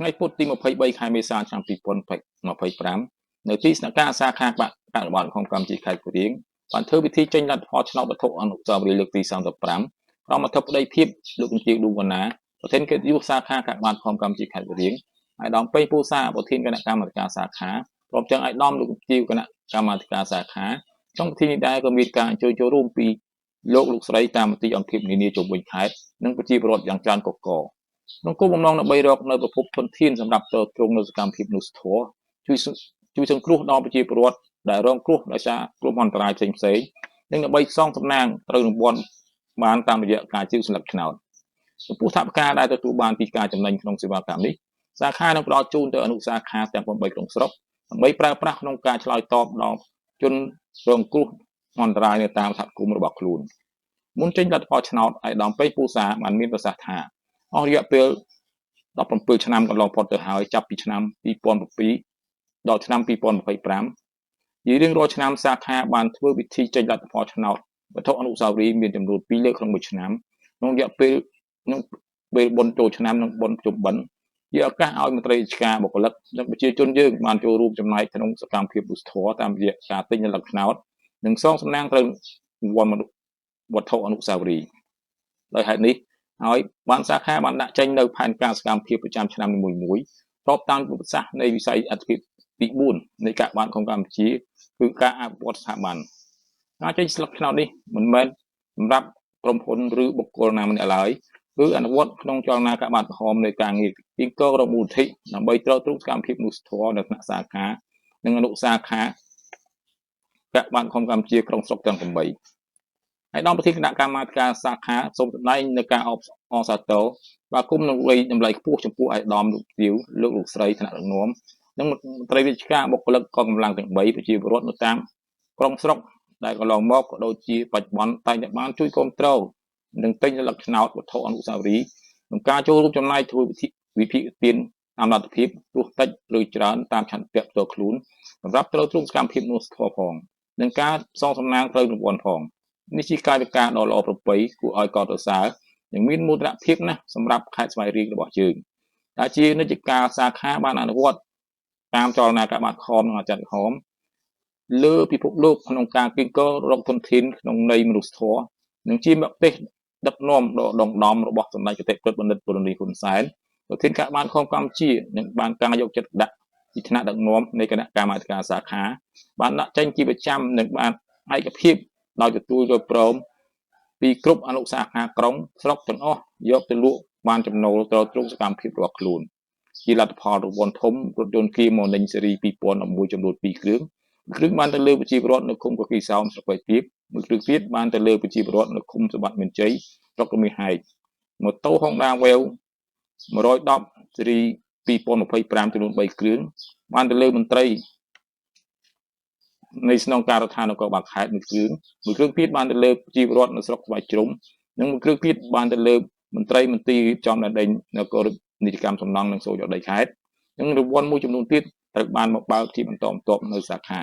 ថ្ងៃពុធទី23ខែមេសាឆ្នាំ2025នៅទីស្នាក់ការសាខាបករបស់ក្នុងកម្ពុជាខេត្តគូរៀងបានធ្វើពិធីចេញលទ្ធផលឆ្នោតវត្ថុអនុស្សាវរីយ៍លើកទី35ក្រុមអធិបតីភាពលោកជំទាវឌូវណ្ណាប្រធានកិត្តិយសសាខាកាកបាទក្នុងកម្ពុជាខេត្តគូរៀងអាយដាមពេញពូសាប្រធានគណៈកម្មាធិការសាខាព្រមទាំងអាយដាមលោកជំទាវគណៈកម្មាធិការសាខាក្នុងពិធីនេះដែរក៏មានការអញ្ជើញចូលរួមពីលោកស្រីតាមមន្ទីរអង្គភាពនានាជុំវិញខេត្តនិងប្រជាពលរដ្ឋយ៉ាងច្រើនកកកក្នុងគោលបំណងដើម្បីរកនៅប្រភពធនធានសម្រាប់ទ្រង់នៅសកម្មភាពនោះស្ធរជួយសង្គ្រោះដល់ប្រជាពលរដ្ឋដែលរងគ្រោះដោយសារគ្រោះមហន្តរាយផ្សេងៗនិងដើម្បីសងសំណាងត្រូវរង្វាន់បានតាមរយៈការជឿស្លឹកឆ្នោតចំពោះថវិកាដែលទទួលបានពីការចំណេញក្នុងសេវាកម្មនេះសាខានឹងផ្ដល់ជូនទៅអនុសាខាទាំង8ក្នុងស្រុកដើម្បីប្រើប្រាស់ក្នុងការឆ្លើយតបដល់ជនរងគ្រោះមហន្តរាយនៅតាមសហគមន៍របស់ខ្លួនមុនចេញលទ្ធផលឆ្នោតអាយដាមពេញពូសាបានមានប្រសាសន៍ថាអស់រយៈពេល17ឆ្នាំកន្លងផុតទៅហើយចាប់ពីឆ្នាំ2007ដល់ឆ្នាំ2025ជារៀងរាល់ឆ្នាំសាខាបានធ្វើពិធីចេញលទ្ធផលឆ្នោតវត្ថុអនុស្សាវរីយ៍មានចំនួន2លើកក្នុងមួយឆ្នាំក្នុងរយៈពេលបុណ្យចូលឆ្នាំនិងបុណ្យជុំបិណ្ឌជាឱកាសឲ្យមន្ត្រីរាជការបុគ្គលិកនិងប្រជាជនយើងបានចូលរួមចំណែកក្នុងសកម្មភាពឧស្សាហតាមរយៈការទិញលទ្ធឆ្នោតនិងសងសំណាងត្រូវវត្ថុអនុស្សាវរីយ៍ដោយហេតុនេះហើយបានសាខាបានដាក់ចេញនៅផែនការសកម្មភាពប្រចាំឆ្នាំនីមួយៗស្របតាមយុទ្ធសាស្ត្រនៃវិស័យអធិភាពទី4នៃកាកបាទក្នុងកម្ពុជាគឺការអភិវឌ្ឍស្ថាប័នការចេញស្លឹកឆ្នោតនេះមិនមែនសម្រាប់ក្រុមហ៊ុនឬបុគ្គលណាម្នាក់ឡើយគឺអនុវត្តក្នុងចលនាកាកបាទក្រហមនៃការងារពីកងរមូលធិដើម្បីត្រួតត្រងសកម្មភាពនោះស្ធរនៅថ្នាក់សាខានិងអនុសាខាកាកបាទក្នុងកម្ពុជាក្នុងស្រុកទាំង8ហើយដល់ប្រធានគណៈកម្មាធិការសាខាសូមសម្ដែងនៅការអបសាទរបាទគុំនឹងវិយតម្លៃខ្ពស់ចំពោះអាយដាមលោកទាវលោកស្រីថ្នាក់ដឹកនាំនិងមន្ត្រីរាជការបុគ្គលិកកងកម្លាំងទាំង3ប្រជាពលរដ្ឋនៅតាមក្រុងស្រុកដែលកន្លងមកក៏ដូចជាបច្ចុប្បន្នតែងតែបានជួយគ្រប់គ្រងនិងទិញលទ្ធឆ្នោតវត្ថុអនុស្សាវរីយ៍ក្នុងការចូលរួមចំណែកធ្វើវិភាគទានតាមលទ្ធភាពទោះតិចឬច្រើនតាមឆន្ទៈផ្ទាល់ខ្លួនសម្រាប់ត្រូវទ្រង់សកម្មភាពនោះស្ថិរផងនិងការសងសំណាងត្រូវរង្វាន់ផងនេះជាកាយវិការដ៏ល្អប្រពៃគួរឲ្យកោតសរសើរនិងមានមោទនភាពណាស់សម្រាប់ខេត្តស្វាយរៀងរបស់យើងដែលជានិច្ចកាលសាខាបានអនុវត្តតាមចលនាកាកបាទក្រហមនិងអាចារ្យក្រហមលើពិភពលោកក្នុងការគៀងគររកធនធានក្នុងន័យមនុស្សធម៌និងជាមគ្គុទេសដឹកនាំដ៏ដងដំរបស់សម្ដេចគតិបណ្ឌិតពលនីហ៊ុនសែនប្រធានកាកបាទក្នុងកម្ពុជានិងបានការយកចិត្តដាក់ពីថ្នាក់ដឹកនាំនៃគណៈកម្មាធិការសាខាបានដាក់ចេញជាប្រចាំនិងបានឯកភាពដោយទទួលយកព្រមពីគ្រប់អនុសាខាក្រុងស្រុកទាំងអស់យកទៅលក់បានចំណូលត្រូវទ្រង់សកម្មភាពរបស់ខ្លួនជាលទ្ធផលរង្វាន់ធំរថយន្តគីម៉ូនិញស៊េរី2011ចំនួន2គ្រឿងបានទៅលើប្រជាពលរដ្ឋនៅឃុំកគីសោមស្រុកបៃទៀបមួយគ្រឿងទៀតបានទៅលើប្រជាពលរដ្ឋនៅឃុំសបាត់មានជ័យស្រុករមាសហែកម៉ូតូ Honda Wave 110ស៊េរី2025ចំនួន3គ្រឿងបានទៅលើមន្ត្រីនៃស្នងការដ្ឋាននគរបាលខេត្តមួយគ្រឿងទៀតបានទៅលើប្រជាពលរដ្ឋនៅស្រុកស្វាយជ្រុំនិងមួយគ្រឿងទៀតបានទៅលើមន្ត្រីមន្ទីររៀបចំដែនដីនគរនីតិកម្មសំណង់និងសូចរដីខេត្តនិងរង្វាន់មួយចំនួនទៀតត្រូវបានមកបើកជាបន្តបន្ទាប់នៅសាខា